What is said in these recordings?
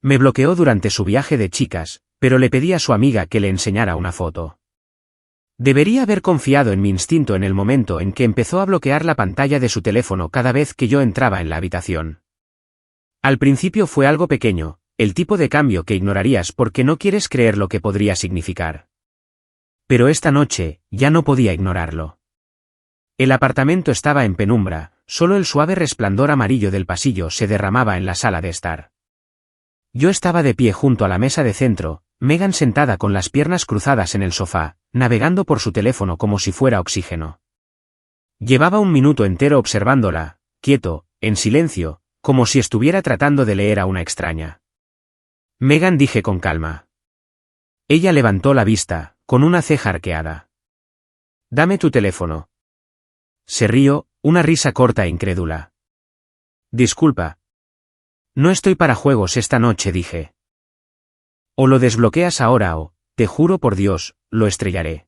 Me bloqueó durante su viaje de chicas, pero le pedí a su amiga que le enseñara una foto. Debería haber confiado en mi instinto en el momento en que empezó a bloquear la pantalla de su teléfono cada vez que yo entraba en la habitación. Al principio fue algo pequeño, el tipo de cambio que ignorarías porque no quieres creer lo que podría significar. Pero esta noche, ya no podía ignorarlo. El apartamento estaba en penumbra, solo el suave resplandor amarillo del pasillo se derramaba en la sala de estar. Yo estaba de pie junto a la mesa de centro, Megan sentada con las piernas cruzadas en el sofá, navegando por su teléfono como si fuera oxígeno. Llevaba un minuto entero observándola, quieto, en silencio, como si estuviera tratando de leer a una extraña. Megan, dije con calma. Ella levantó la vista, con una ceja arqueada. Dame tu teléfono. Se rió, una risa corta e incrédula. Disculpa. No estoy para juegos esta noche, dije. O lo desbloqueas ahora o, te juro por Dios, lo estrellaré.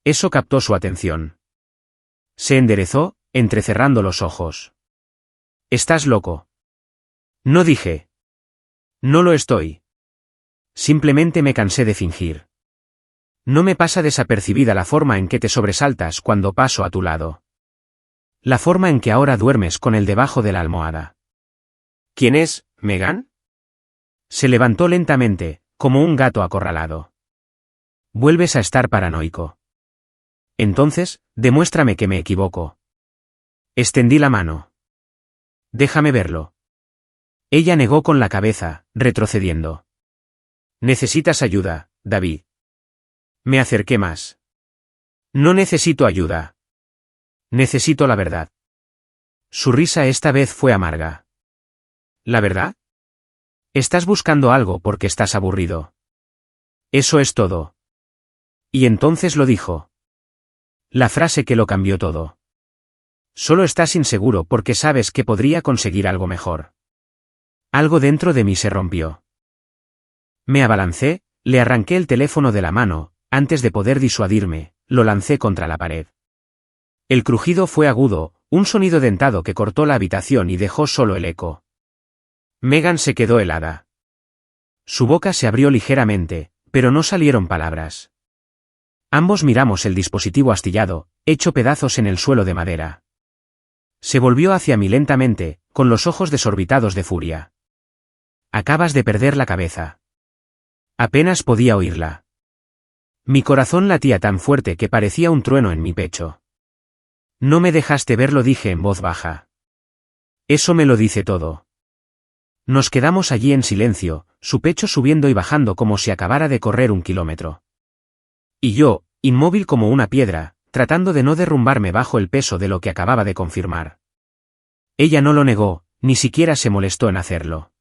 Eso captó su atención. Se enderezó, entrecerrando los ojos. ¿Estás loco? No, dije. No lo estoy. Simplemente me cansé de fingir. No me pasa desapercibida la forma en que te sobresaltas cuando paso a tu lado. La forma en que ahora duermes con él debajo de la almohada. ¿Quién es, Megan? Se levantó lentamente, como un gato acorralado. Vuelves a estar paranoico. Entonces, demuéstrame que me equivoco. Extendí la mano. Déjame verlo. Ella negó con la cabeza, retrocediendo. Necesitas ayuda, David. Me acerqué más. No necesito ayuda. Necesito la verdad. Su risa esta vez fue amarga. ¿La verdad? Estás buscando algo porque estás aburrido. Eso es todo. Y entonces lo dijo. La frase que lo cambió todo. Solo estás inseguro porque sabes que podría conseguir algo mejor. Algo dentro de mí se rompió. Me abalancé, le arranqué el teléfono de la mano, antes de poder disuadirme, lo lancé contra la pared. El crujido fue agudo, un sonido dentado que cortó la habitación y dejó solo el eco. Megan se quedó helada. Su boca se abrió ligeramente, pero no salieron palabras. Ambos miramos el dispositivo astillado, hecho pedazos en el suelo de madera. Se volvió hacia mí lentamente, con los ojos desorbitados de furia. Acabas de perder la cabeza. Apenas podía oírla. Mi corazón latía tan fuerte que parecía un trueno en mi pecho. No me dejaste verlo, dije en voz baja. Eso me lo dice todo. Nos quedamos allí en silencio, su pecho subiendo y bajando como si acabara de correr 1 kilómetro. Y yo, inmóvil como una piedra, tratando de no derrumbarme bajo el peso de lo que acababa de confirmar. Ella no lo negó, ni siquiera se molestó en hacerlo.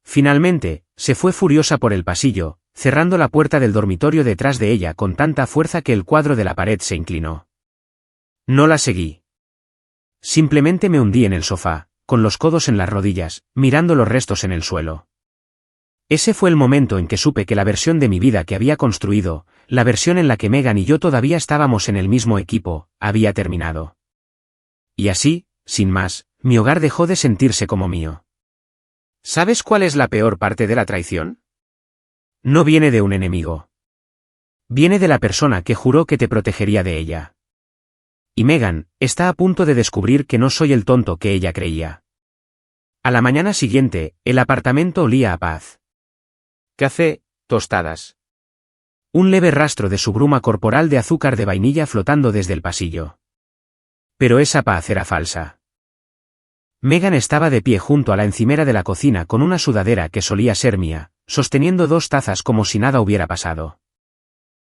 Finalmente, se fue furiosa por el pasillo, cerrando la puerta del dormitorio detrás de ella con tanta fuerza que el cuadro de la pared se inclinó. No la seguí. Simplemente me hundí en el sofá, con los codos en las rodillas, mirando los restos en el suelo. Ese fue el momento en que supe que la versión de mi vida que había construido, la versión en la que Megan y yo todavía estábamos en el mismo equipo, había terminado. Y así, sin más, mi hogar dejó de sentirse como mío. ¿Sabes cuál es la peor parte de la traición? No viene de un enemigo. Viene de la persona que juró que te protegería de ella. Y Megan está a punto de descubrir que no soy el tonto que ella creía. A la mañana siguiente, el apartamento olía a paz. Café, tostadas. Un leve rastro de su bruma corporal de azúcar de vainilla flotando desde el pasillo. Pero esa paz era falsa. Megan estaba de pie junto a la encimera de la cocina con una sudadera que solía ser mía, sosteniendo 2 tazas como si nada hubiera pasado.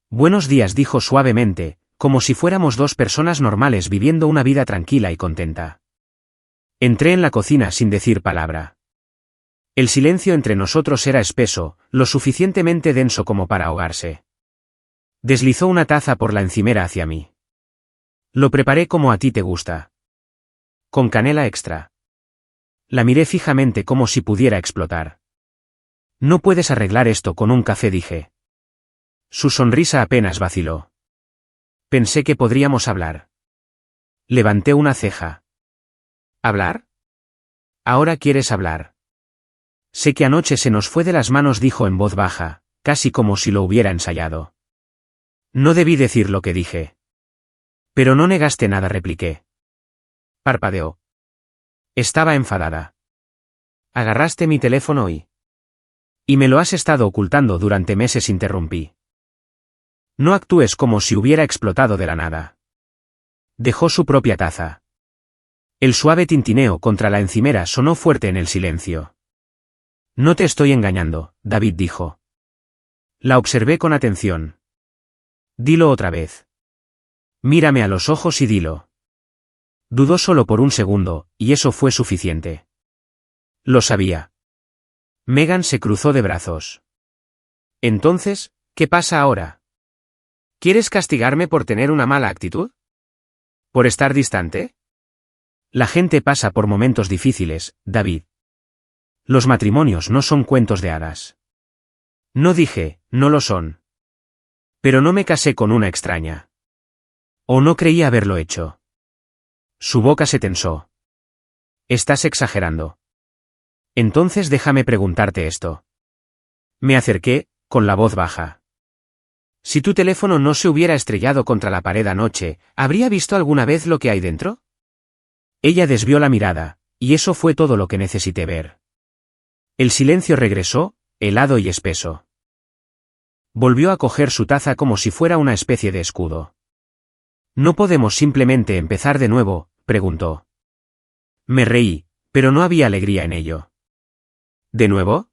Buenos días, dijo suavemente, como si fuéramos 2 personas normales viviendo una vida tranquila y contenta. Entré en la cocina sin decir palabra. El silencio entre nosotros era espeso, lo suficientemente denso como para ahogarse. Deslizó una taza por la encimera hacia mí. Lo preparé como a ti te gusta. Con canela extra. La miré fijamente como si pudiera explotar. No puedes arreglar esto con un café, dije. Su sonrisa apenas vaciló. Pensé que podríamos hablar. Levanté una ceja. ¿Hablar? ¿Ahora quieres hablar? Sé que anoche se nos fue de las manos, dijo en voz baja, casi como si lo hubiera ensayado. No debí decir lo que dije. Pero no negaste nada, repliqué. Parpadeó. Estaba enfadada. Agarraste mi teléfono y me lo has estado ocultando durante meses, interrumpí. No actúes como si hubiera explotado de la nada. Dejó su propia taza. El suave tintineo contra la encimera sonó fuerte en el silencio. No te estoy engañando, David dijo. La observé con atención. Dilo otra vez. Mírame a los ojos y dilo. Dudó solo por un segundo, y eso fue suficiente. Lo sabía. Megan se cruzó de brazos. Entonces, ¿qué pasa ahora? ¿Quieres castigarme por tener una mala actitud? ¿Por estar distante? La gente pasa por momentos difíciles, David. Los matrimonios no son cuentos de hadas. No dije, no lo son. Pero no me casé con una extraña. O no creía haberlo hecho. Su boca se tensó. Estás exagerando. Entonces déjame preguntarte esto. Me acerqué, con la voz baja. Si tu teléfono no se hubiera estrellado contra la pared anoche, ¿habría visto alguna vez lo que hay dentro? Ella desvió la mirada, y eso fue todo lo que necesité ver. El silencio regresó, helado y espeso. Volvió a coger su taza como si fuera una especie de escudo. ¿No podemos simplemente empezar de nuevo?, preguntó. Me reí, pero no había alegría en ello. ¿De nuevo?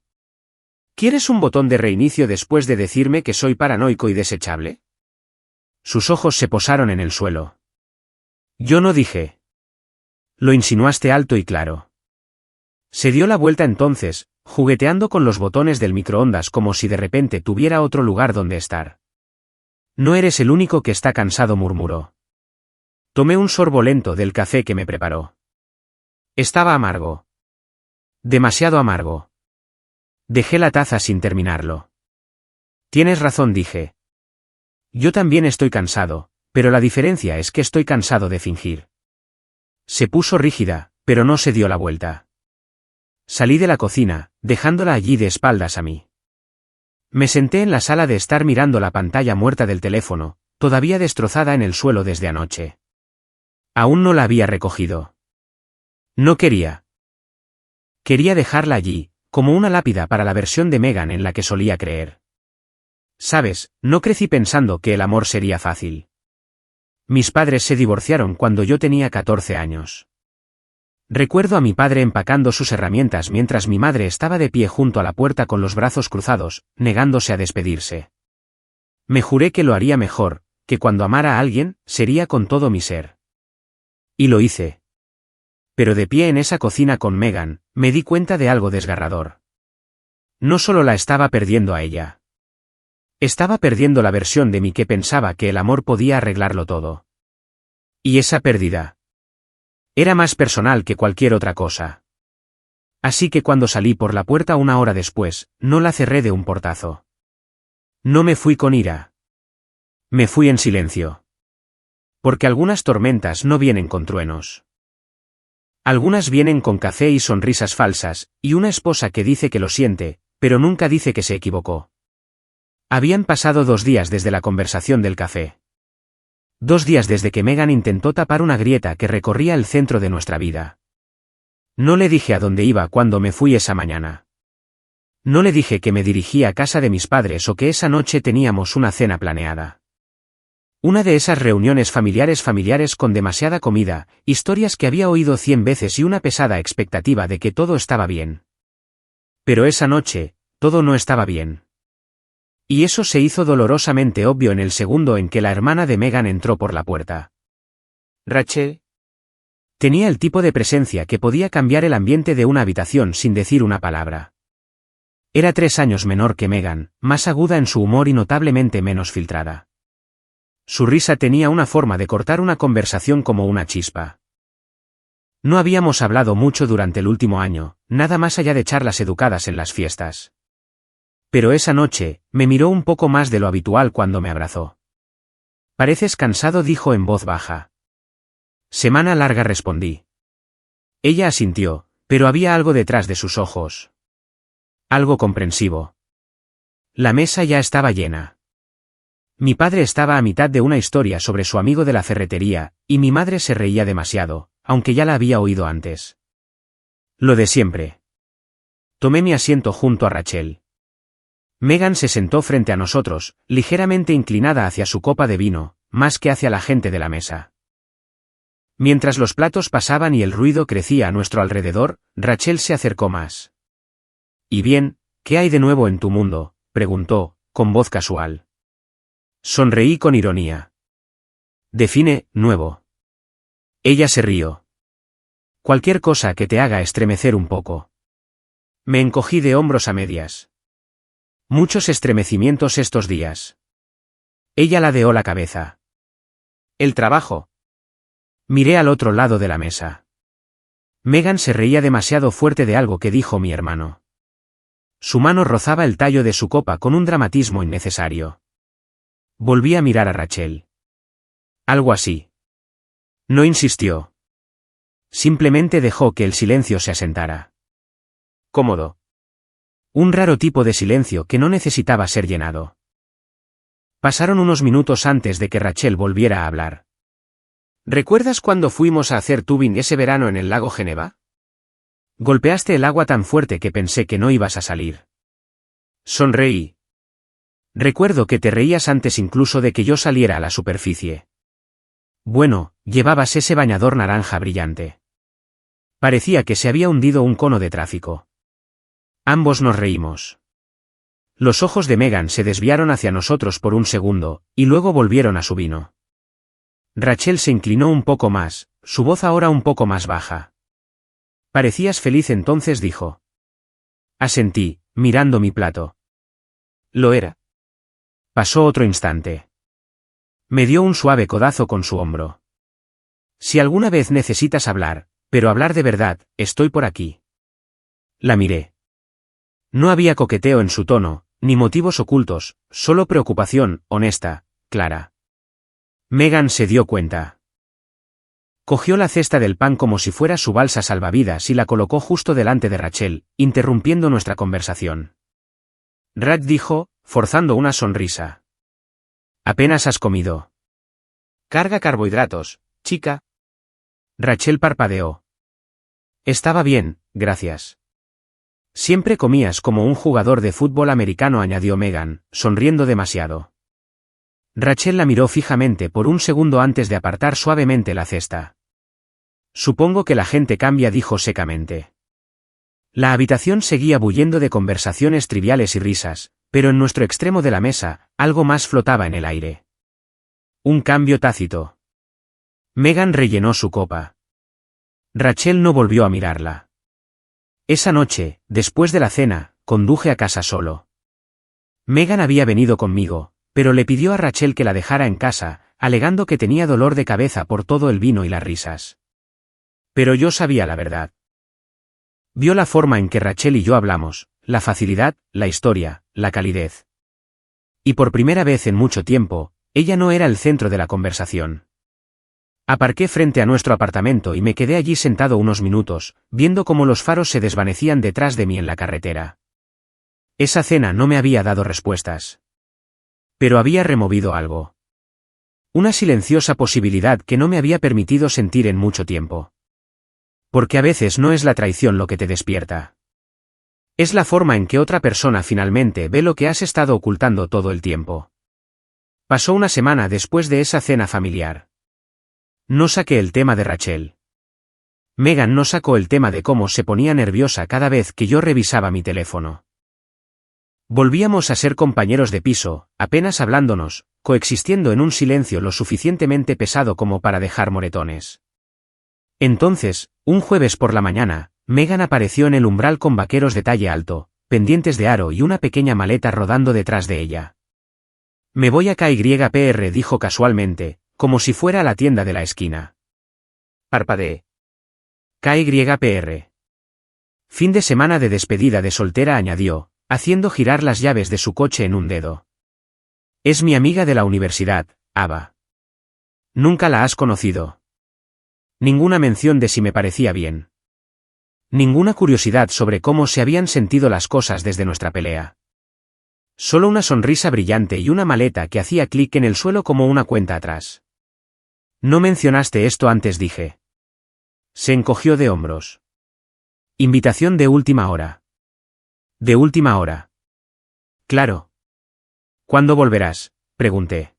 ¿Quieres un botón de reinicio después de decirme que soy paranoico y desechable? Sus ojos se posaron en el suelo. Yo no dije. Lo insinuaste alto y claro. Se dio la vuelta entonces, jugueteando con los botones del microondas como si de repente tuviera otro lugar donde estar. No eres el único que está cansado, murmuró. Tomé un sorbo lento del café que me preparó. Estaba amargo. Demasiado amargo. Dejé la taza sin terminarlo. Tienes razón, dije. Yo también estoy cansado, pero la diferencia es que estoy cansado de fingir. Se puso rígida, pero no se dio la vuelta. Salí de la cocina, dejándola allí de espaldas a mí. Me senté en la sala de estar mirando la pantalla muerta del teléfono, todavía destrozada en el suelo desde anoche. Aún no la había recogido. No quería. Quería dejarla allí, como una lápida para la versión de Megan en la que solía creer. Sabes, no crecí pensando que el amor sería fácil. Mis padres se divorciaron cuando yo tenía 14 años. Recuerdo a mi padre empacando sus herramientas mientras mi madre estaba de pie junto a la puerta con los brazos cruzados, negándose a despedirse. Me juré que lo haría mejor, que cuando amara a alguien, sería con todo mi ser. Y lo hice. Pero de pie en esa cocina con Megan, me di cuenta de algo desgarrador. No solo la estaba perdiendo a ella. Estaba perdiendo la versión de mí que pensaba que el amor podía arreglarlo todo. Y esa pérdida era más personal que cualquier otra cosa. Así que cuando salí por la puerta una hora después, no la cerré de un portazo. No me fui con ira. Me fui en silencio. Porque algunas tormentas no vienen con truenos. Algunas vienen con café y sonrisas falsas, y una esposa que dice que lo siente, pero nunca dice que se equivocó. Habían pasado 2 días desde la conversación del café. 2 días desde que Megan intentó tapar una grieta que recorría el centro de nuestra vida. No le dije a dónde iba cuando me fui esa mañana. No le dije que me dirigía a casa de mis padres o que esa noche teníamos una cena planeada. Una de esas reuniones familiares con demasiada comida, historias que había oído 100 veces y una pesada expectativa de que todo estaba bien. Pero esa noche, todo no estaba bien. Y eso se hizo dolorosamente obvio en el segundo en que la hermana de Megan entró por la puerta. Rachel tenía el tipo de presencia que podía cambiar el ambiente de una habitación sin decir una palabra. Era 3 años menor que Megan, más aguda en su humor y notablemente menos filtrada. Su risa tenía una forma de cortar una conversación como una chispa. No habíamos hablado mucho durante el último año, nada más allá de charlas educadas en las fiestas. Pero esa noche, me miró un poco más de lo habitual cuando me abrazó. Pareces cansado, dijo en voz baja. Semana larga, respondí. Ella asintió, pero había algo detrás de sus ojos. algo comprensivo. La mesa ya estaba llena. Mi padre estaba a mitad de una historia sobre su amigo de la ferretería, y mi madre se reía demasiado, aunque ya la había oído antes. Lo de siempre. Tomé mi asiento junto a Rachel. Megan se sentó frente a nosotros, ligeramente inclinada hacia su copa de vino, más que hacia la gente de la mesa. Mientras los platos pasaban y el ruido crecía a nuestro alrededor, Rachel se acercó más. «¿Y bien, qué hay de nuevo en tu mundo?», preguntó, con voz casual. Sonreí con ironía. «Define, nuevo». Ella se rió. «Cualquier cosa que te haga estremecer un poco». Me encogí de hombros a medias. Muchos estremecimientos estos días. Ella ladeó la cabeza. «El trabajo». Miré al otro lado de la mesa. Megan se reía demasiado fuerte de algo que dijo mi hermano. Su mano rozaba el tallo de su copa con un dramatismo innecesario. Volví a mirar a Rachel. Algo así. No insistió. Simplemente dejó que el silencio se asentara. Cómodo. Un raro tipo de silencio que no necesitaba ser llenado. Pasaron unos minutos antes de que Rachel volviera a hablar. ¿Recuerdas cuando fuimos a hacer tubing ese verano en el lago Geneva? Golpeaste el agua tan fuerte que pensé que no ibas a salir. Sonreí. Recuerdo que te reías antes incluso de que yo saliera a la superficie. Bueno, llevabas ese bañador naranja brillante. Parecía que se había hundido un cono de tráfico. Ambos nos reímos. Los ojos de Megan se desviaron hacia nosotros por un segundo, y luego volvieron a su vino. Rachel se inclinó un poco más, su voz ahora un poco más baja. «Parecías feliz entonces», dijo. Asentí, mirando mi plato. Lo era. Pasó otro instante. Me dio un suave codazo con su hombro. «Si alguna vez necesitas hablar, pero hablar de verdad, estoy por aquí». La miré. No había coqueteo en su tono, ni motivos ocultos, solo preocupación, honesta, clara. Megan se dio cuenta. Cogió la cesta del pan como si fuera su balsa salvavidas y la colocó justo delante de Rachel, interrumpiendo nuestra conversación. Rach dijo, forzando una sonrisa. «Apenas has comido». «Carga carbohidratos, chica». Rachel parpadeó. «Estaba bien, gracias». «Siempre comías como un jugador de fútbol americano», añadió Megan, sonriendo demasiado. Rachel la miró fijamente por un segundo antes de apartar suavemente la cesta. «Supongo que la gente cambia», dijo secamente. La habitación seguía bullendo de conversaciones triviales y risas, pero en nuestro extremo de la mesa, algo más flotaba en el aire. Un cambio tácito. Megan rellenó su copa. Rachel no volvió a mirarla. Esa noche, después de la cena, conduje a casa solo. Megan había venido conmigo, pero le pidió a Rachel que la dejara en casa, alegando que tenía dolor de cabeza por todo el vino y las risas. Pero yo sabía la verdad. Vio la forma en que Rachel y yo hablamos, la facilidad, la historia, la calidez. Y por primera vez en mucho tiempo, ella no era el centro de la conversación. Aparqué frente a nuestro apartamento y me quedé allí sentado unos minutos, viendo cómo los faros se desvanecían detrás de mí en la carretera. Esa cena no me había dado respuestas. Pero había removido algo. Una silenciosa posibilidad que no me había permitido sentir en mucho tiempo. Porque a veces no es la traición lo que te despierta. Es la forma en que otra persona finalmente ve lo que has estado ocultando todo el tiempo. Pasó una semana después de esa cena familiar. No saqué el tema de Rachel. Megan no sacó el tema de cómo se ponía nerviosa cada vez que yo revisaba mi teléfono. Volvíamos a ser compañeros de piso, apenas hablándonos, coexistiendo en un silencio lo suficientemente pesado como para dejar moretones. Entonces, un jueves por la mañana, Megan apareció en el umbral con vaqueros de talle alto, pendientes de aro y una pequeña maleta rodando detrás de ella. «Me voy a KYPR», dijo casualmente, como si fuera a la tienda de la esquina. Parpadeé. KYPR. Fin de semana de despedida de soltera, añadió, haciendo girar las llaves de su coche en un dedo. «Es mi amiga de la universidad, Ava». «¿Nunca la has conocido?» Ninguna mención de si me parecía bien. Ninguna curiosidad sobre cómo se habían sentido las cosas desde nuestra pelea. Solo una sonrisa brillante y una maleta que hacía clic en el suelo como una cuenta atrás. No mencionaste esto antes, dije. Se encogió de hombros. Invitación de última hora. De última hora. Claro. ¿Cuándo volverás?, pregunté.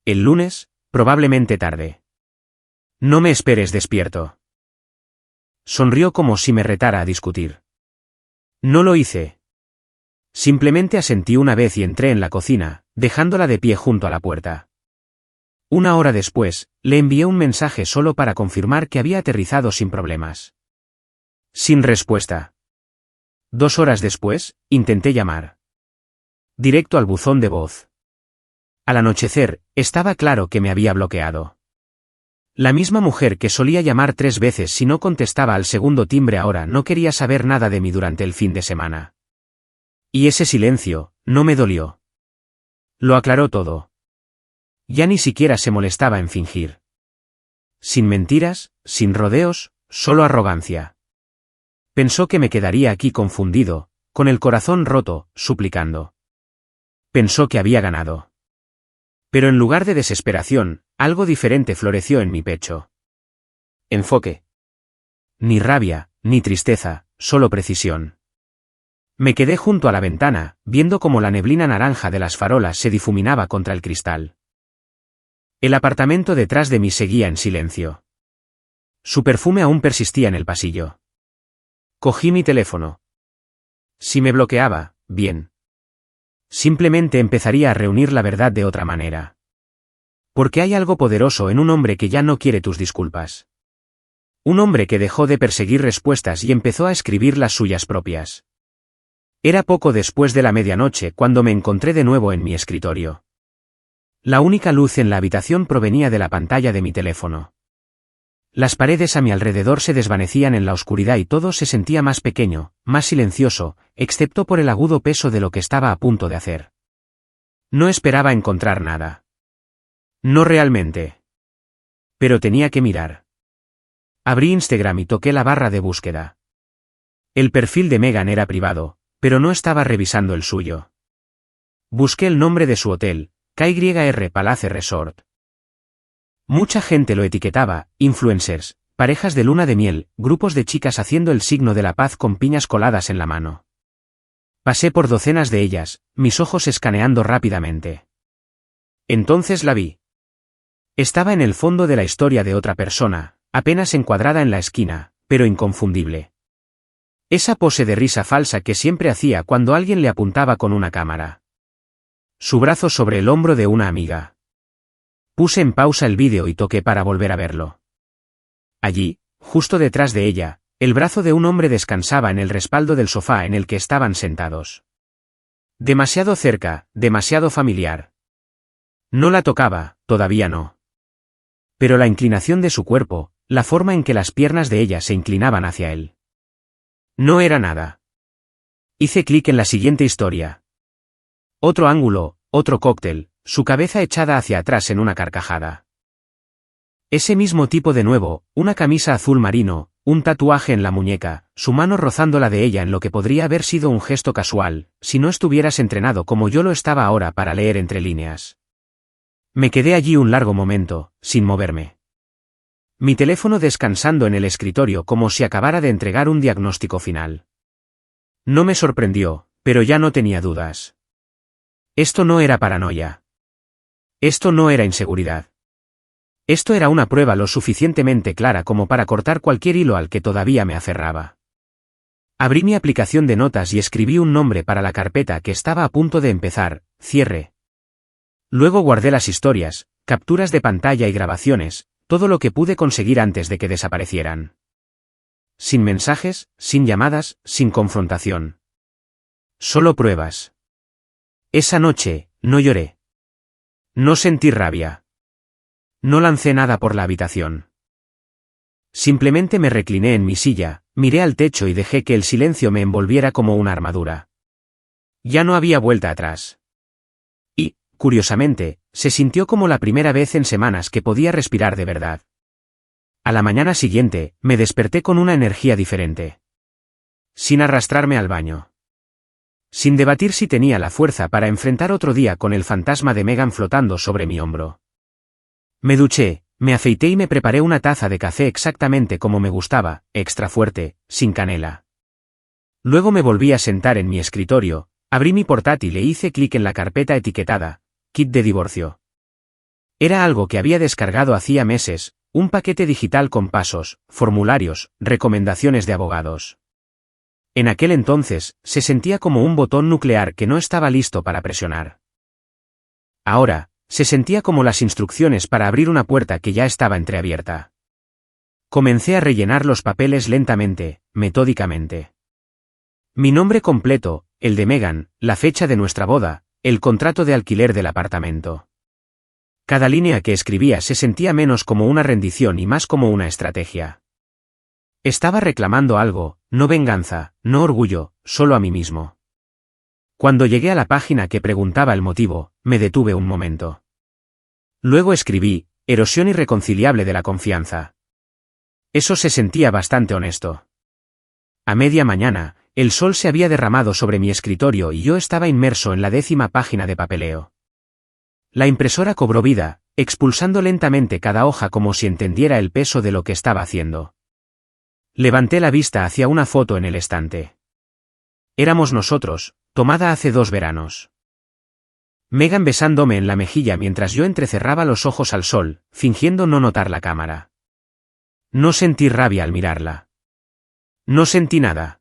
El lunes, probablemente tarde. No me esperes despierto. Sonrió como si me retara a discutir. No lo hice. Simplemente asentí una vez y entré en la cocina, dejándola de pie junto a la puerta. Una hora después, le envié un mensaje solo para confirmar que había aterrizado sin problemas. Sin respuesta. 2 horas después, intenté llamar. Directo al buzón de voz. Al anochecer, estaba claro que me había bloqueado. La misma mujer que solía llamar 3 veces si no contestaba al segundo timbre ahora no quería saber nada de mí durante el fin de semana. Y ese silencio, no me dolió. Lo aclaró todo. Ya ni siquiera se molestaba en fingir. Sin mentiras, sin rodeos, solo arrogancia. Pensó que me quedaría aquí confundido, con el corazón roto, suplicando. Pensó que había ganado. Pero en lugar de desesperación, algo diferente floreció en mi pecho. Enfoque. Ni rabia, ni tristeza, solo precisión. Me quedé junto a la ventana, viendo cómo la neblina naranja de las farolas se difuminaba contra el cristal. El apartamento detrás de mí seguía en silencio. Su perfume aún persistía en el pasillo. Cogí mi teléfono. Si me bloqueaba, bien. Simplemente empezaría a reunir la verdad de otra manera. Porque hay algo poderoso en un hombre que ya no quiere tus disculpas. Un hombre que dejó de perseguir respuestas y empezó a escribir las suyas propias. Era poco después de la medianoche cuando me encontré de nuevo en mi escritorio. La única luz en la habitación provenía de la pantalla de mi teléfono. Las paredes a mi alrededor se desvanecían en la oscuridad y todo se sentía más pequeño, más silencioso, excepto por el agudo peso de lo que estaba a punto de hacer. No esperaba encontrar nada. No realmente. Pero tenía que mirar. Abrí Instagram y toqué la barra de búsqueda. El perfil de Megan era privado, pero no estaba revisando el suyo. Busqué el nombre de su hotel, KYR Palace Resort. Mucha gente lo etiquetaba, influencers, parejas de luna de miel, grupos de chicas haciendo el signo de la paz con piñas coladas en la mano. Pasé por docenas de ellas, mis ojos escaneando rápidamente. Entonces la vi. Estaba en el fondo de la historia de otra persona, apenas encuadrada en la esquina, pero inconfundible. Esa pose de risa falsa que siempre hacía cuando alguien le apuntaba con una cámara. Su brazo sobre el hombro de una amiga. Puse en pausa el vídeo y toqué para volver a verlo. Allí, justo detrás de ella, el brazo de un hombre descansaba en el respaldo del sofá en el que estaban sentados. Demasiado cerca, demasiado familiar. No la tocaba, todavía no. Pero la inclinación de su cuerpo, la forma en que las piernas de ella se inclinaban hacia él. No era nada. Hice clic en la siguiente historia. Otro ángulo, otro cóctel, su cabeza echada hacia atrás en una carcajada. Ese mismo tipo de nuevo, una camisa azul marino, un tatuaje en la muñeca, su mano rozando la de ella en lo que podría haber sido un gesto casual, si no estuvieras entrenado como yo lo estaba ahora para leer entre líneas. Me quedé allí un largo momento, sin moverme. Mi teléfono descansando en el escritorio como si acabara de entregar un diagnóstico final. No me sorprendió, pero ya no tenía dudas. Esto no era paranoia. Esto no era inseguridad. Esto era una prueba lo suficientemente clara como para cortar cualquier hilo al que todavía me aferraba. Abrí mi aplicación de notas y escribí un nombre para la carpeta que estaba a punto de empezar, cierre. Luego guardé las historias, capturas de pantalla y grabaciones, todo lo que pude conseguir antes de que desaparecieran. Sin mensajes, sin llamadas, sin confrontación. Solo pruebas. Esa noche, no lloré. No sentí rabia. No lancé nada por la habitación. Simplemente me recliné en mi silla, miré al techo y dejé que el silencio me envolviera como una armadura. Ya no había vuelta atrás. Y, curiosamente, se sintió como la primera vez en semanas que podía respirar de verdad. A la mañana siguiente, me desperté con una energía diferente. Sin arrastrarme al baño. Sin debatir si tenía la fuerza para enfrentar otro día con el fantasma de Megan flotando sobre mi hombro. Me duché, me afeité y me preparé una taza de café exactamente como me gustaba, extra fuerte, sin canela. Luego me volví a sentar en mi escritorio, abrí mi portátil e hice clic en la carpeta etiquetada, Kit de divorcio. Era algo que había descargado hacía meses, un paquete digital con pasos, formularios, recomendaciones de abogados. En aquel entonces, se sentía como un botón nuclear que no estaba listo para presionar. Ahora, se sentía como las instrucciones para abrir una puerta que ya estaba entreabierta. Comencé a rellenar los papeles lentamente, metódicamente. Mi nombre completo, el de Megan, la fecha de nuestra boda, el contrato de alquiler del apartamento. Cada línea que escribía se sentía menos como una rendición y más como una estrategia. Estaba reclamando algo, no venganza, no orgullo, solo a mí mismo. Cuando llegué a la página que preguntaba el motivo, me detuve un momento. Luego escribí, erosión irreconciliable de la confianza. Eso se sentía bastante honesto. A media mañana, el sol se había derramado sobre mi escritorio y yo estaba inmerso en la 10ª página de papeleo. La impresora cobró vida, expulsando lentamente cada hoja como si entendiera el peso de lo que estaba haciendo. Levanté la vista hacia una foto en el estante. Éramos nosotros, tomada hace 2 veranos. Megan besándome en la mejilla mientras yo entrecerraba los ojos al sol, fingiendo no notar la cámara. No sentí rabia al mirarla. No sentí nada.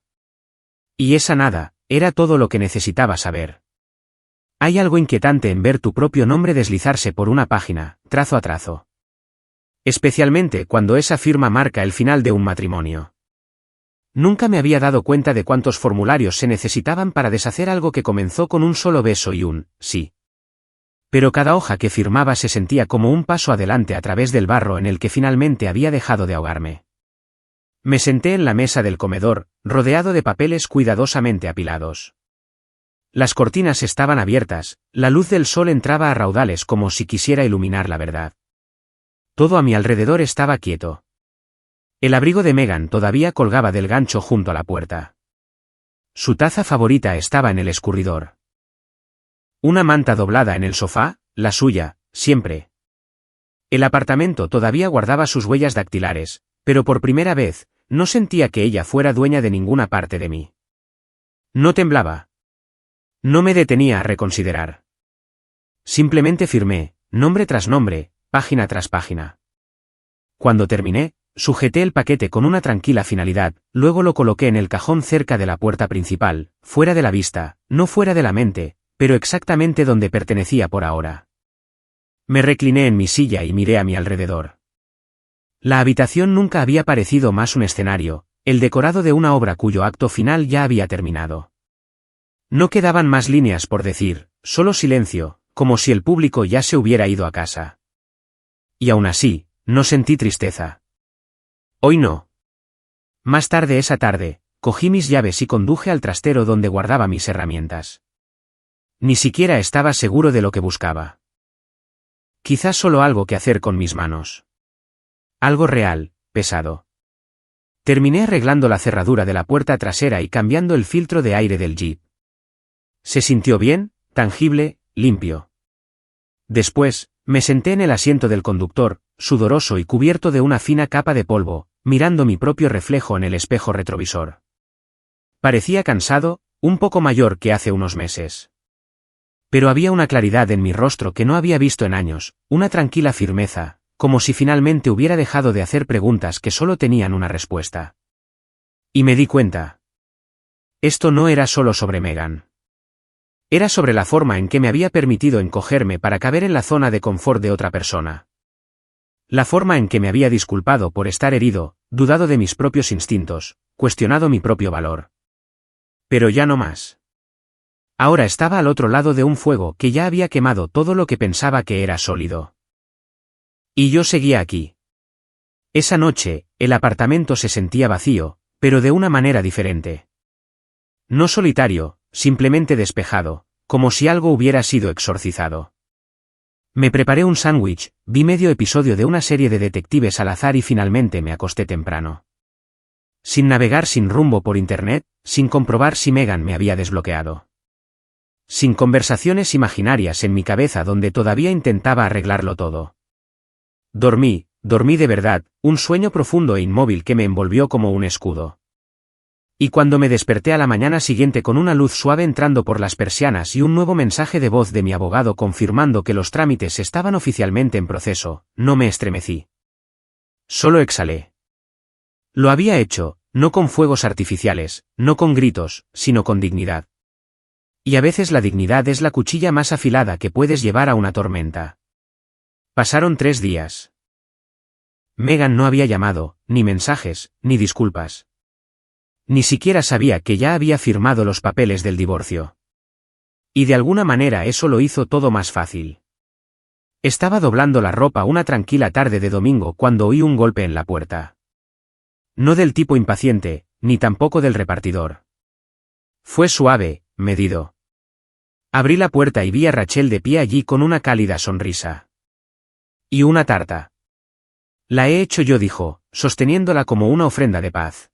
Y esa nada, era todo lo que necesitaba saber. Hay algo inquietante en ver tu propio nombre deslizarse por una página, trazo a trazo. Especialmente cuando esa firma marca el final de un matrimonio. Nunca me había dado cuenta de cuántos formularios se necesitaban para deshacer algo que comenzó con un solo beso y un sí. Pero cada hoja que firmaba se sentía como un paso adelante a través del barro en el que finalmente había dejado de ahogarme. Me senté en la mesa del comedor, rodeado de papeles cuidadosamente apilados. Las cortinas estaban abiertas, la luz del sol entraba a raudales como si quisiera iluminar la verdad. Todo a mi alrededor estaba quieto. El abrigo de Megan todavía colgaba del gancho junto a la puerta. Su taza favorita estaba en el escurridor. Una manta doblada en el sofá, la suya, siempre. El apartamento todavía guardaba sus huellas dactilares, pero por primera vez, no sentía que ella fuera dueña de ninguna parte de mí. No temblaba. No me detenía a reconsiderar. Simplemente firmé, nombre tras nombre, página tras página. Cuando terminé, sujeté el paquete con una tranquila finalidad, luego lo coloqué en el cajón cerca de la puerta principal, fuera de la vista, no fuera de la mente, pero exactamente donde pertenecía por ahora. Me recliné en mi silla y miré a mi alrededor. La habitación nunca había parecido más un escenario, el decorado de una obra cuyo acto final ya había terminado. No quedaban más líneas por decir, solo silencio, como si el público ya se hubiera ido a casa. Y aún así, no sentí tristeza. Hoy no. Más tarde esa tarde, cogí mis llaves y conduje al trastero donde guardaba mis herramientas. Ni siquiera estaba seguro de lo que buscaba. Quizás solo algo que hacer con mis manos. Algo real, pesado. Terminé arreglando la cerradura de la puerta trasera y cambiando el filtro de aire del Jeep. Se sintió bien, tangible, limpio. Después, me senté en el asiento del conductor, sudoroso y cubierto de una fina capa de polvo, mirando mi propio reflejo en el espejo retrovisor. Parecía cansado, un poco mayor que hace unos meses. Pero había una claridad en mi rostro que no había visto en años, una tranquila firmeza, como si finalmente hubiera dejado de hacer preguntas que solo tenían una respuesta. Y me di cuenta. Esto no era solo sobre Megan. Era sobre la forma en que me había permitido encogerme para caber en la zona de confort de otra persona. La forma en que me había disculpado por estar herido, dudado de mis propios instintos, cuestionado mi propio valor. Pero ya no más. Ahora estaba al otro lado de un fuego que ya había quemado todo lo que pensaba que era sólido. Y yo seguía aquí. Esa noche, el apartamento se sentía vacío, pero de una manera diferente. No solitario, simplemente despejado, como si algo hubiera sido exorcizado. Me preparé un sándwich, vi medio episodio de una serie de detectives al azar y finalmente me acosté temprano. Sin navegar sin rumbo por internet, sin comprobar si Megan me había desbloqueado. Sin conversaciones imaginarias en mi cabeza donde todavía intentaba arreglarlo todo. Dormí de verdad, un sueño profundo e inmóvil que me envolvió como un escudo. Y cuando me desperté a la mañana siguiente con una luz suave entrando por las persianas y un nuevo mensaje de voz de mi abogado confirmando que los trámites estaban oficialmente en proceso, no me estremecí. Solo exhalé. Lo había hecho, no con fuegos artificiales, no con gritos, sino con dignidad. Y a veces la dignidad es la cuchilla más afilada que puedes llevar a una tormenta. Pasaron 3 días. Megan no había llamado, ni mensajes, ni disculpas. Ni siquiera sabía que ya había firmado los papeles del divorcio. Y de alguna manera eso lo hizo todo más fácil. Estaba doblando la ropa una tranquila tarde de domingo cuando oí un golpe en la puerta. No del tipo impaciente, ni tampoco del repartidor. Fue suave, medido. Abrí la puerta y vi a Rachel de pie allí con una cálida sonrisa. Y una tarta. La he hecho yo, dijo, sosteniéndola como una ofrenda de paz.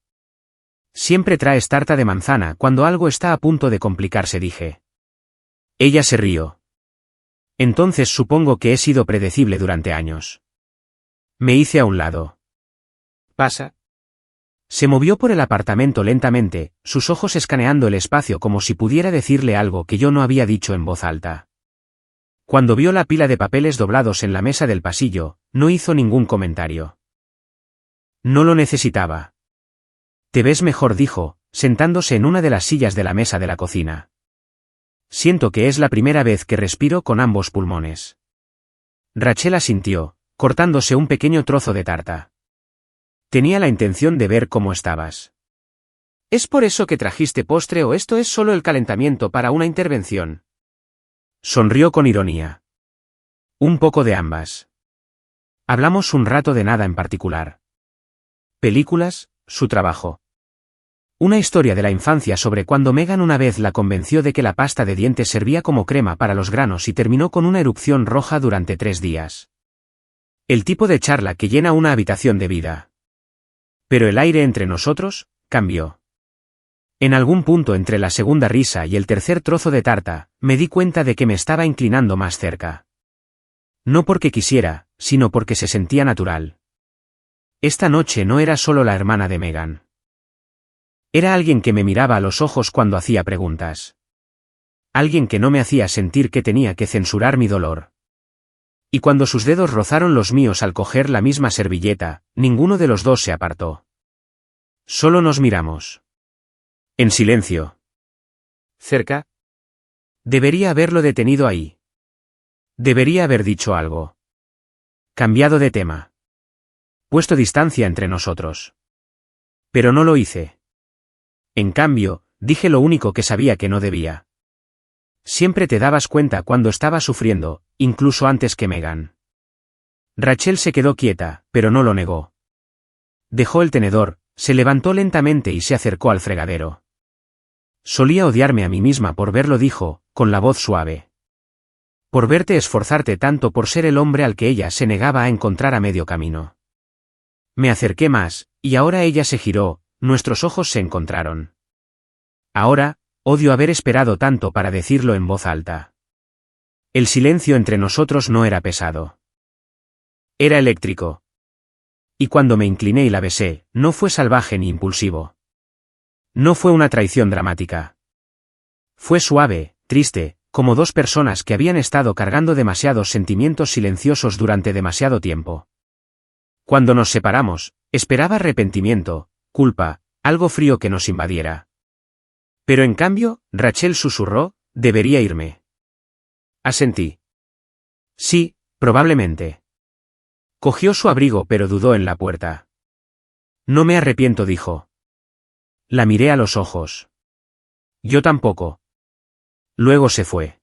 Siempre traes tarta de manzana cuando algo está a punto de complicarse, dije. Ella se rió. Entonces supongo que he sido predecible durante años. Me hice a un lado. ¿Pasa? Se movió por el apartamento lentamente, sus ojos escaneando el espacio como si pudiera decirle algo que yo no había dicho en voz alta. Cuando vio la pila de papeles doblados en la mesa del pasillo, no hizo ningún comentario. No lo necesitaba. Te ves mejor, dijo, sentándose en una de las sillas de la mesa de la cocina. Siento que es la primera vez que respiro con ambos pulmones. Rachel asintió, cortándose un pequeño trozo de tarta. Tenía la intención de ver cómo estabas. ¿Es por eso que trajiste postre o esto es solo el calentamiento para una intervención? Sonrió con ironía. Un poco de ambas. Hablamos un rato de nada en particular. Películas, su trabajo. Una historia de la infancia sobre cuando Megan una vez la convenció de que la pasta de dientes servía como crema para los granos y terminó con una erupción roja durante 3 días. El tipo de charla que llena una habitación de vida. Pero el aire entre nosotros cambió. En algún punto entre la segunda risa y el tercer trozo de tarta, me di cuenta de que me estaba inclinando más cerca. No porque quisiera, sino porque se sentía natural. Esta noche no era solo la hermana de Megan. Era alguien que me miraba a los ojos cuando hacía preguntas. Alguien que no me hacía sentir que tenía que censurar mi dolor. Y cuando sus dedos rozaron los míos al coger la misma servilleta, ninguno de los dos se apartó. Solo nos miramos. En silencio. ¿Cerca? Debería haberlo detenido ahí. Debería haber dicho algo. Cambiado de tema. Puesto distancia entre nosotros. Pero no lo hice. En cambio, dije lo único que sabía que no debía. Siempre te dabas cuenta cuando estaba sufriendo, incluso antes que Megan. Rachel se quedó quieta, pero no lo negó. Dejó el tenedor, se levantó lentamente y se acercó al fregadero. Solía odiarme a mí misma por verlo, dijo, con la voz suave. Por verte esforzarte tanto por ser el hombre al que ella se negaba a encontrar a medio camino. Me acerqué más, y ahora ella se giró, nuestros ojos se encontraron. Ahora, odio haber esperado tanto para decirlo en voz alta. El silencio entre nosotros no era pesado. Era eléctrico. Y cuando me incliné y la besé, no fue salvaje ni impulsivo. No fue una traición dramática. Fue suave, triste, como dos personas que habían estado cargando demasiados sentimientos silenciosos durante demasiado tiempo. Cuando nos separamos, esperaba arrepentimiento, culpa, algo frío que nos invadiera. Pero en cambio, Rachel susurró, debería irme. Asentí. Sí, probablemente. Cogió su abrigo pero dudó en la puerta. No me arrepiento, dijo. La miré a los ojos. Yo tampoco. Luego se fue.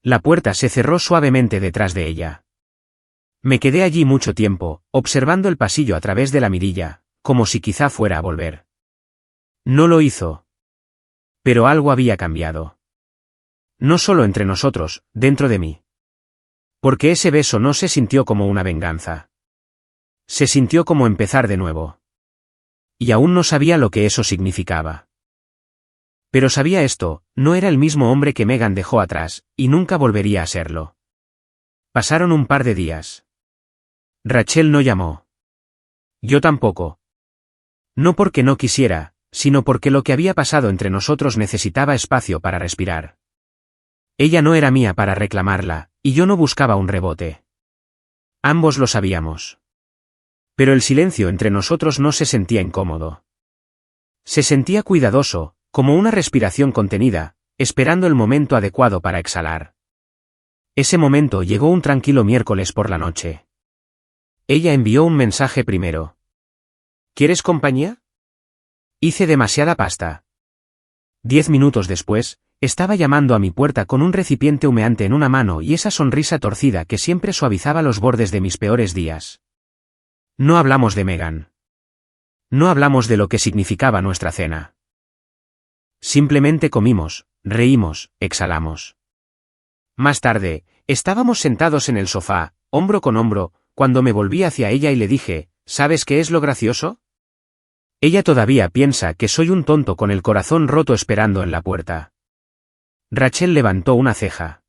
La puerta se cerró suavemente detrás de ella. Me quedé allí mucho tiempo, observando el pasillo a través de la mirilla, como si quizá fuera a volver. No lo hizo. Pero algo había cambiado. No solo entre nosotros, dentro de mí. Porque ese beso no se sintió como una venganza. Se sintió como empezar de nuevo. Y aún no sabía lo que eso significaba. Pero sabía esto, no era el mismo hombre que Megan dejó atrás, y nunca volvería a serlo. Pasaron un par de días. Rachel no llamó. Yo tampoco. No porque no quisiera, sino porque lo que había pasado entre nosotros necesitaba espacio para respirar. Ella no era mía para reclamarla, y yo no buscaba un rebote. Ambos lo sabíamos. Pero el silencio entre nosotros no se sentía incómodo. Se sentía cuidadoso, como una respiración contenida, esperando el momento adecuado para exhalar. Ese momento llegó un tranquilo miércoles por la noche. Ella envió un mensaje primero. ¿Quieres compañía? Hice demasiada pasta. 10 minutos después, estaba llamando a mi puerta con un recipiente humeante en una mano y esa sonrisa torcida que siempre suavizaba los bordes de mis peores días. No hablamos de Megan. No hablamos de lo que significaba nuestra cena. Simplemente comimos, reímos, exhalamos. Más tarde, estábamos sentados en el sofá, hombro con hombro, cuando me volví hacia ella y le dije, ¿sabes qué es lo gracioso? Ella todavía piensa que soy un tonto con el corazón roto esperando en la puerta. Rachel levantó una ceja.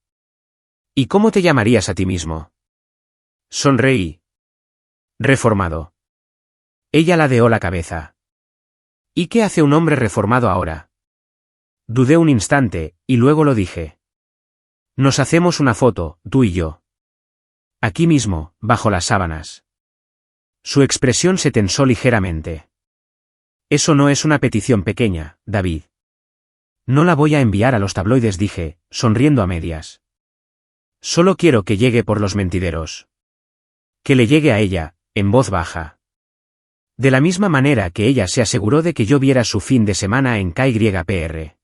¿Y cómo te llamarías a ti mismo? Sonreí. Reformado. Ella ladeó la cabeza. ¿Y qué hace un hombre reformado ahora? Dudé un instante, y luego lo dije. Nos hacemos una foto, tú y yo. Aquí mismo, bajo las sábanas. Su expresión se tensó ligeramente. Eso no es una petición pequeña, David. No la voy a enviar a los tabloides, dije, sonriendo a medias. Solo quiero que llegue por los mentideros. Que le llegue a ella, en voz baja. De la misma manera que ella se aseguró de que yo viera su fin de semana en KYPR.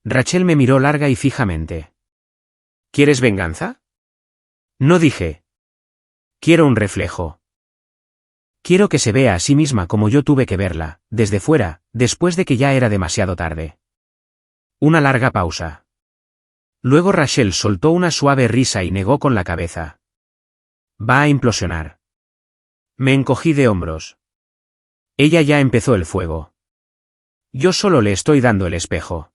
Rachel me miró larga y fijamente. ¿Quieres venganza? No dije. Quiero un reflejo. Quiero que se vea a sí misma como yo tuve que verla, desde fuera, después de que ya era demasiado tarde. Una larga pausa. Luego Rachel soltó una suave risa y negó con la cabeza. Va a implosionar. Me encogí de hombros. Ella ya empezó el fuego. Yo solo le estoy dando el espejo.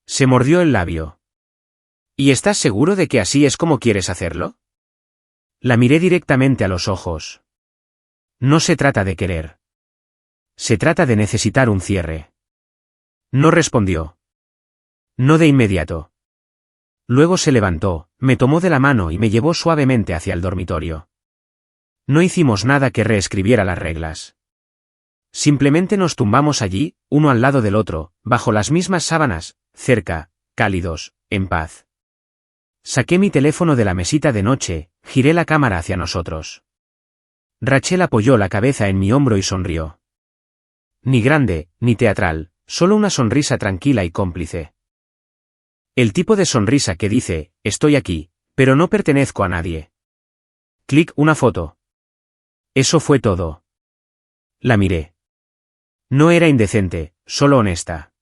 Se mordió el labio. ¿Y estás seguro de que así es como quieres hacerlo? La miré directamente a los ojos. No se trata de querer. Se trata de necesitar un cierre. No respondió. No de inmediato. Luego se levantó, me tomó de la mano y me llevó suavemente hacia el dormitorio. No hicimos nada que reescribiera las reglas. Simplemente nos tumbamos allí, uno al lado del otro, bajo las mismas sábanas, cerca, cálidos, en paz. Saqué mi teléfono de la mesita de noche, giré la cámara hacia nosotros. Rachel apoyó la cabeza en mi hombro y sonrió. Ni grande, ni teatral, solo una sonrisa tranquila y cómplice. El tipo de sonrisa que dice, estoy aquí, pero no pertenezco a nadie. Clic, una foto. Eso fue todo. La miré. No era indecente, solo honesta.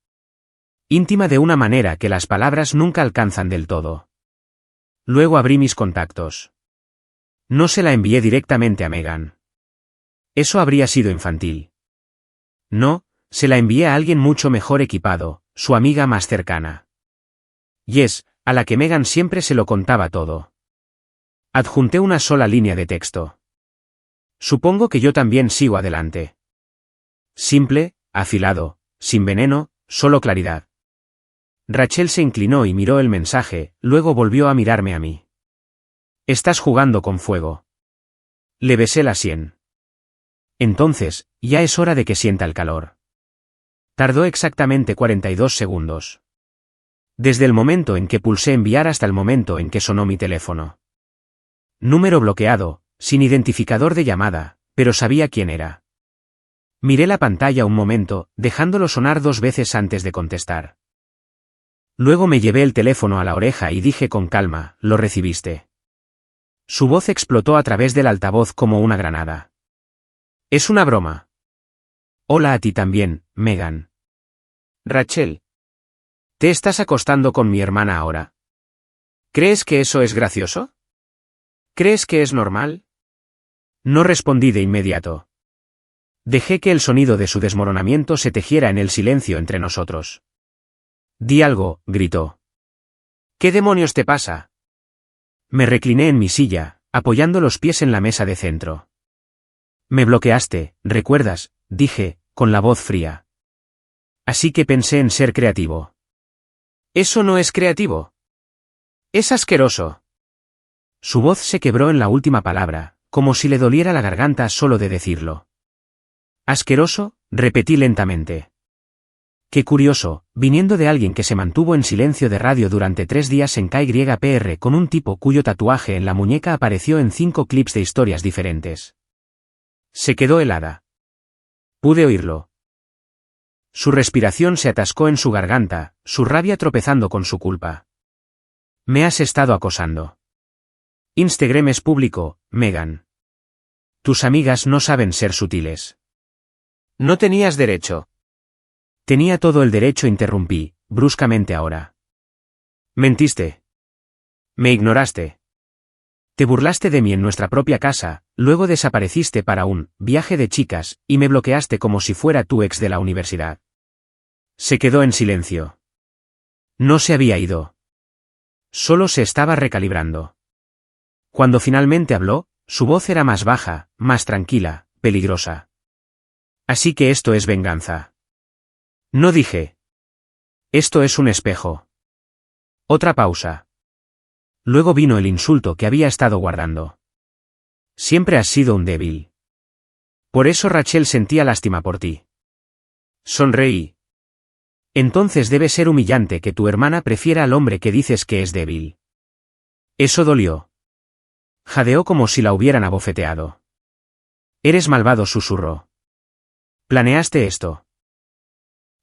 Íntima de una manera que las palabras nunca alcanzan del todo. Luego abrí mis contactos. No se la envié directamente a Megan. Eso habría sido infantil. No, se la envié a alguien mucho mejor equipado, su amiga más cercana. Jess, a la que Megan siempre se lo contaba todo. Adjunté una sola línea de texto. Supongo que yo también sigo adelante. Simple, afilado, sin veneno, solo claridad. Rachel se inclinó y miró el mensaje, luego volvió a mirarme a mí. Estás jugando con fuego. Le besé la sien. Entonces, ya es hora de que sienta el calor. Tardó exactamente 42 segundos. Desde el momento en que pulsé enviar hasta el momento en que sonó mi teléfono. Número bloqueado, sin identificador de llamada, pero sabía quién era. Miré la pantalla un momento, dejándolo sonar 2 veces antes de contestar. Luego me llevé el teléfono a la oreja y dije con calma, ¿lo recibiste? Su voz explotó a través del altavoz como una granada. Es una broma. Hola a ti también, Megan. Rachel. ¿Te estás acostando con mi hermana ahora? ¿Crees que eso es gracioso? ¿Crees que es normal? No respondí de inmediato. Dejé que el sonido de su desmoronamiento se tejiera en el silencio entre nosotros. Di algo, gritó. ¿Qué demonios te pasa? Me recliné en mi silla, apoyando los pies en la mesa de centro. Me bloqueaste, ¿recuerdas?, dije, con la voz fría. Así que pensé en ser creativo. Eso no es creativo. Es asqueroso. Su voz se quebró en la última palabra, como si le doliera la garganta solo de decirlo. ¿Asqueroso?, repetí lentamente. Qué curioso, viniendo de alguien que se mantuvo en silencio de radio durante 3 días en KYPR con un tipo cuyo tatuaje en la muñeca apareció en 5 clips de historias diferentes. Se quedó helada. Pude oírlo. Su respiración se atascó en su garganta, su rabia tropezando con su culpa. Me has estado acosando. Instagram es público, Megan. Tus amigas no saben ser sutiles. No tenías derecho. Tenía todo el derecho, interrumpí, bruscamente ahora. Mentiste. Me ignoraste. Te burlaste de mí en nuestra propia casa, luego desapareciste para un viaje de chicas, y me bloqueaste como si fuera tu ex de la universidad. Se quedó en silencio. No se había ido. Solo se estaba recalibrando. Cuando finalmente habló, su voz era más baja, más tranquila, peligrosa. Así que esto es venganza. No dije. Esto es un espejo. Otra pausa. Luego vino el insulto que había estado guardando. Siempre has sido un débil. Por eso Rachel sentía lástima por ti. Sonreí. Entonces debe ser humillante que tu hermana prefiera al hombre que dices que es débil. Eso dolió. Jadeó como si la hubieran abofeteado. Eres malvado, susurró. ¿Planeaste esto?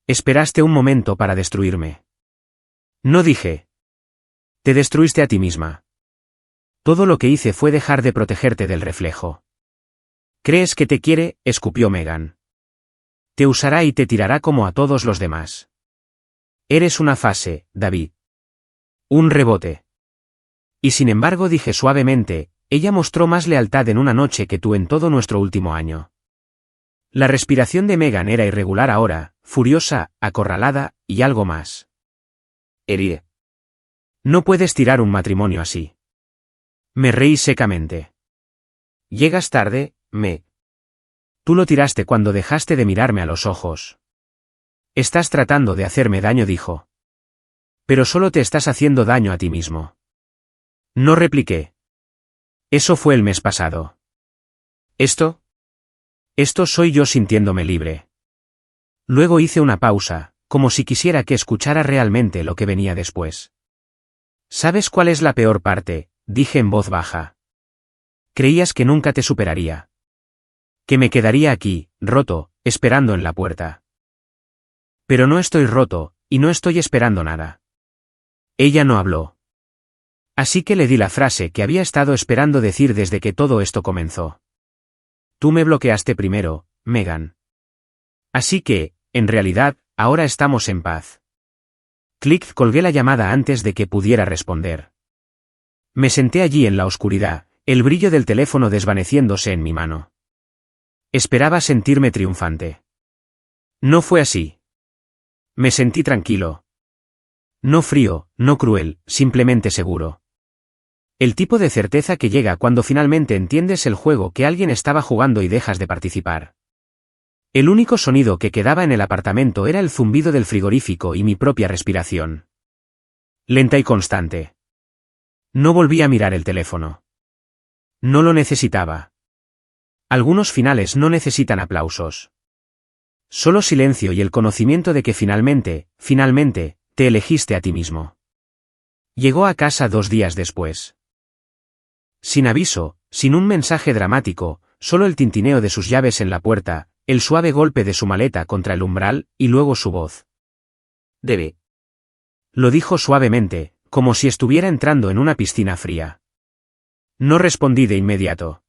Esperaste un momento para destruirme. No dije. Te destruiste a ti misma. Todo lo que hice fue dejar de protegerte del reflejo. ¿Crees que te quiere?, escupió Megan. Te usará y te tirará como a todos los demás. Eres una fase, David. Un rebote. Y sin embargo, dije suavemente, ella mostró más lealtad en una noche que tú en todo nuestro último año. La respiración de Megan era irregular ahora, furiosa, acorralada, y algo más. Heriré. No puedes tirar un matrimonio así. Me reí secamente. Llegas tarde, Meg. Tú lo tiraste cuando dejaste de mirarme a los ojos. Estás tratando de hacerme daño, dijo. Pero solo te estás haciendo daño a ti mismo. No repliqué. Eso fue el mes pasado. ¿Esto? Esto soy yo sintiéndome libre. Luego hice una pausa, como si quisiera que escuchara realmente lo que venía después. ¿Sabes cuál es la peor parte?, dije en voz baja. Creías que nunca te superaría. Que me quedaría aquí, roto, esperando en la puerta. Pero no estoy roto, y no estoy esperando nada. Ella no habló. Así que le di la frase que había estado esperando decir desde que todo esto comenzó. Tú me bloqueaste primero, Megan. Así que, en realidad, ahora estamos en paz. Clic, colgué la llamada antes de que pudiera responder. Me senté allí en la oscuridad, el brillo del teléfono desvaneciéndose en mi mano. Esperaba sentirme triunfante. No fue así. Me sentí tranquilo. No frío, no cruel, simplemente seguro. El tipo de certeza que llega cuando finalmente entiendes el juego que alguien estaba jugando y dejas de participar. El único sonido que quedaba en el apartamento era el zumbido del frigorífico y mi propia respiración. Lenta y constante. No volví a mirar el teléfono. No lo necesitaba. Algunos finales no necesitan aplausos. Solo silencio y el conocimiento de que finalmente, te elegiste a ti mismo. Llegó a casa 2 días después. Sin aviso, sin un mensaje dramático, solo el tintineo de sus llaves en la puerta, el suave golpe de su maleta contra el umbral, y luego su voz. Debe. Lo dijo suavemente, como si estuviera entrando en una piscina fría. No respondí de inmediato.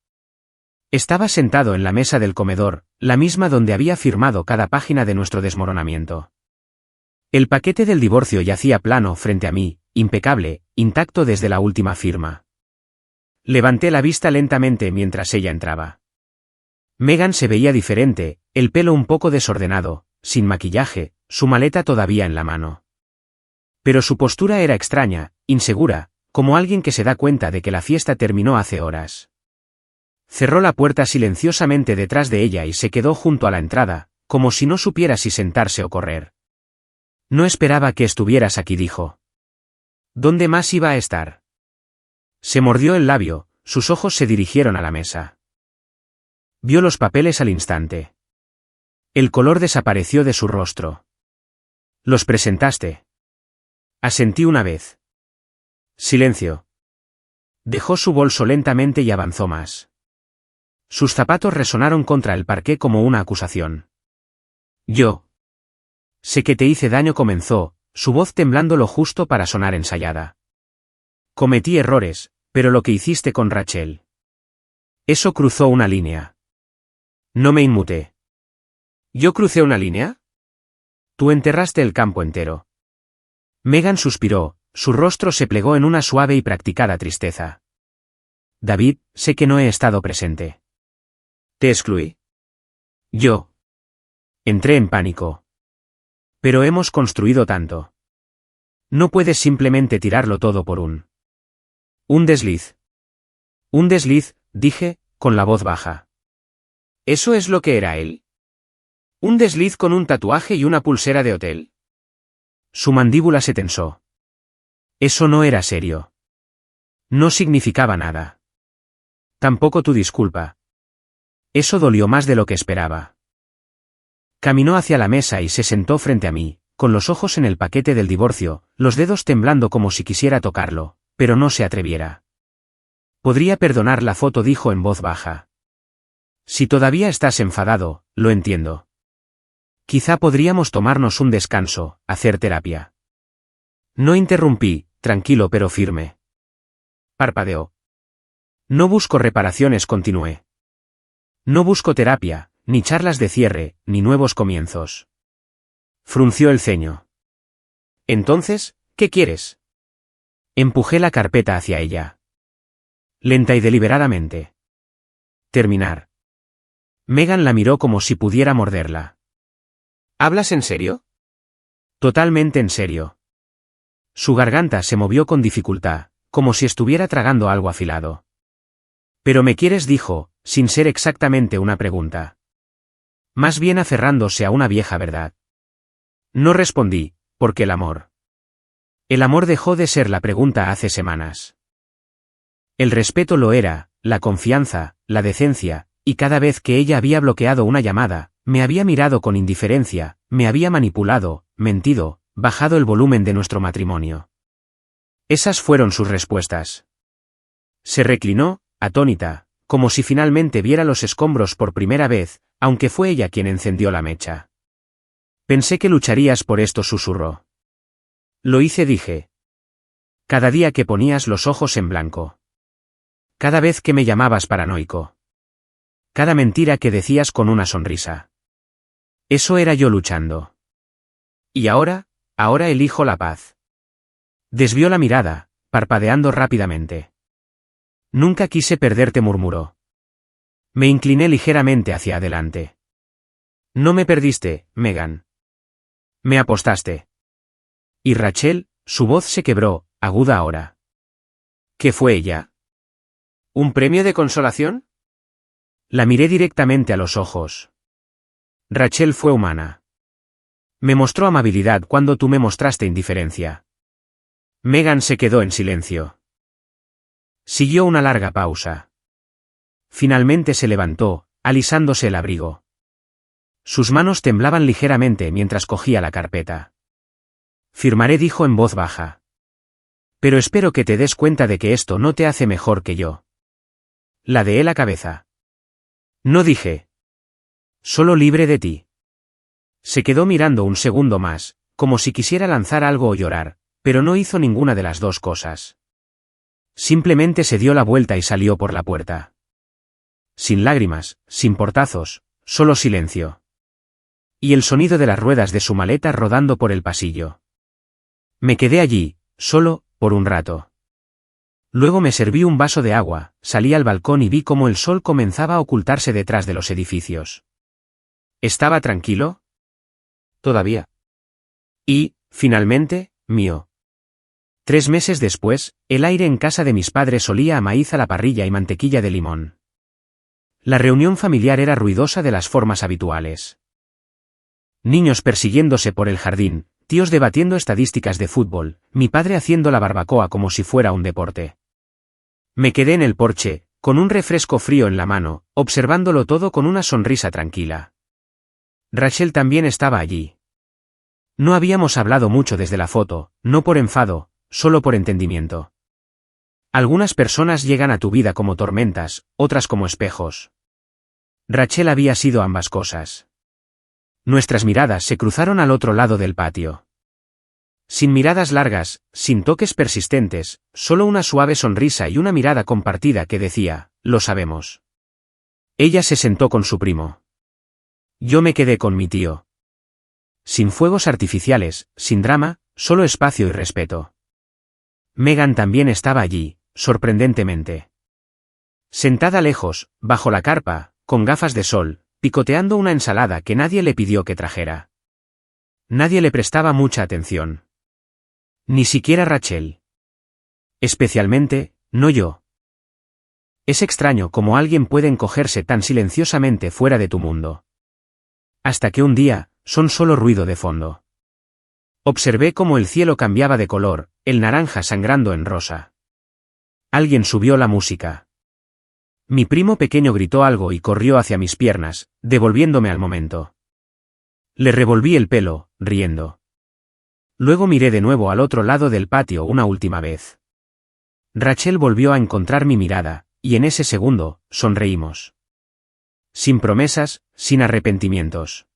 Estaba sentado en la mesa del comedor, la misma donde había firmado cada página de nuestro desmoronamiento. El paquete del divorcio yacía plano frente a mí, impecable, intacto desde la última firma. Levanté la vista lentamente mientras ella entraba. Megan se veía diferente, el pelo un poco desordenado, sin maquillaje, su maleta todavía en la mano. Pero su postura era extraña, insegura, como alguien que se da cuenta de que la fiesta terminó hace horas. Cerró la puerta silenciosamente detrás de ella y se quedó junto a la entrada, como si no supiera si sentarse o correr. No esperaba que estuvieras aquí, dijo. ¿Dónde más iba a estar? Se mordió el labio, sus ojos se dirigieron a la mesa. Vio los papeles al instante. El color desapareció de su rostro. ¿Los presentaste? Asentí una vez. Silencio. Dejó su bolso lentamente y avanzó más. Sus zapatos resonaron contra el parqué como una acusación. Yo. Sé que te hice daño, comenzó, su voz temblando lo justo para sonar ensayada. Cometí errores, pero lo que hiciste con Rachel. Eso cruzó una línea. No me inmuté. ¿Yo crucé una línea? Tú enterraste el campo entero. Megan suspiró, su rostro se plegó en una suave y practicada tristeza. David, sé que no he estado presente. ¿Te excluí? Yo. Entré en pánico. Pero hemos construido tanto. No puedes simplemente tirarlo todo por un desliz. Un desliz, dije, con la voz baja. ¿Eso es lo que era él? ¿Un desliz con un tatuaje y una pulsera de hotel? Su mandíbula se tensó. Eso no era serio. No significaba nada. Tampoco tu disculpa. Eso dolió más de lo que esperaba. Caminó hacia la mesa y se sentó frente a mí, con los ojos en el paquete del divorcio, los dedos temblando como si quisiera tocarlo, pero no se atreviera. Podría perdonar la foto, dijo en voz baja. Si todavía estás enfadado, lo entiendo. Quizá podríamos tomarnos un descanso, hacer terapia. No interrumpí, tranquilo pero firme. Parpadeó. No busco reparaciones, continué. No busco terapia, ni charlas de cierre, ni nuevos comienzos. Frunció el ceño. Entonces, ¿qué quieres? Empujé la carpeta hacia ella. Lenta y deliberadamente. Terminar. Megan la miró como si pudiera morderla. ¿Hablas en serio? Totalmente en serio. Su garganta se movió con dificultad, como si estuviera tragando algo afilado. ¿Pero me quieres?, dijo, sin ser exactamente una pregunta. Más bien aferrándose a una vieja verdad. No respondí, porque el amor. El amor dejó de ser la pregunta hace semanas. El respeto lo era, la confianza, la decencia, y cada vez que ella había bloqueado una llamada, me había mirado con indiferencia, me había manipulado, mentido, bajado el volumen de nuestro matrimonio. Esas fueron sus respuestas. Se reclinó, atónita, como si finalmente viera los escombros por primera vez, aunque fue ella quien encendió la mecha. Pensé que lucharías por esto, susurró. Lo hice, dije. Cada día que ponías los ojos en blanco. Cada vez que me llamabas paranoico. Cada mentira que decías con una sonrisa. Eso era yo luchando. Y ahora elijo la paz. Desvió la mirada, parpadeando rápidamente. Nunca quise perderte, murmuró. Me incliné ligeramente hacia adelante. No me perdiste, Megan. Me apostaste. Y Rachel, su voz se quebró, aguda ahora. ¿Qué fue ella? ¿Un premio de consolación? La miré directamente a los ojos. Rachel fue humana. Me mostró amabilidad cuando tú me mostraste indiferencia. Megan se quedó en silencio. Siguió una larga pausa. Finalmente se levantó, alisándose el abrigo. Sus manos temblaban ligeramente mientras cogía la carpeta. Firmaré, dijo en voz baja. Pero espero que te des cuenta de que esto no te hace mejor que yo. Ladeé la cabeza. No dije. Solo libre de ti. Se quedó mirando un segundo más, como si quisiera lanzar algo o llorar, pero no hizo ninguna de las dos cosas. Simplemente se dio la vuelta y salió por la puerta. Sin lágrimas, sin portazos, solo silencio. Y el sonido de las ruedas de su maleta rodando por el pasillo. Me quedé allí, solo, por un rato. Luego me serví un vaso de agua, salí al balcón y vi cómo el sol comenzaba a ocultarse detrás de los edificios. ¿Estaba tranquilo? Todavía. Y, finalmente, mío. 3 meses después, el aire en casa de mis padres olía a maíz a la parrilla y mantequilla de limón. La reunión familiar era ruidosa de las formas habituales. Niños persiguiéndose por el jardín, tíos debatiendo estadísticas de fútbol, mi padre haciendo la barbacoa como si fuera un deporte. Me quedé en el porche, con un refresco frío en la mano, observándolo todo con una sonrisa tranquila. Rachel también estaba allí. No habíamos hablado mucho desde la foto, no por enfado, solo por entendimiento. Algunas personas llegan a tu vida como tormentas, otras como espejos. Rachel había sido ambas cosas. Nuestras miradas se cruzaron al otro lado del patio. Sin miradas largas, sin toques persistentes, solo una suave sonrisa y una mirada compartida que decía, lo sabemos. Ella se sentó con su primo. Yo me quedé con mi tío. Sin fuegos artificiales, sin drama, solo espacio y respeto. Megan también estaba allí, sorprendentemente. Sentada lejos, bajo la carpa, con gafas de sol, picoteando una ensalada que nadie le pidió que trajera. Nadie le prestaba mucha atención. Ni siquiera Rachel. Especialmente, no yo. Es extraño cómo alguien puede encogerse tan silenciosamente fuera de tu mundo. Hasta que un día, son solo ruido de fondo. Observé cómo el cielo cambiaba de color, el naranja sangrando en rosa. Alguien subió la música. Mi primo pequeño gritó algo y corrió hacia mis piernas, devolviéndome al momento. Le revolví el pelo, riendo. Luego miré de nuevo al otro lado del patio una última vez. Rachel volvió a encontrar mi mirada, y en ese segundo, sonreímos. Sin promesas, sin arrepentimientos.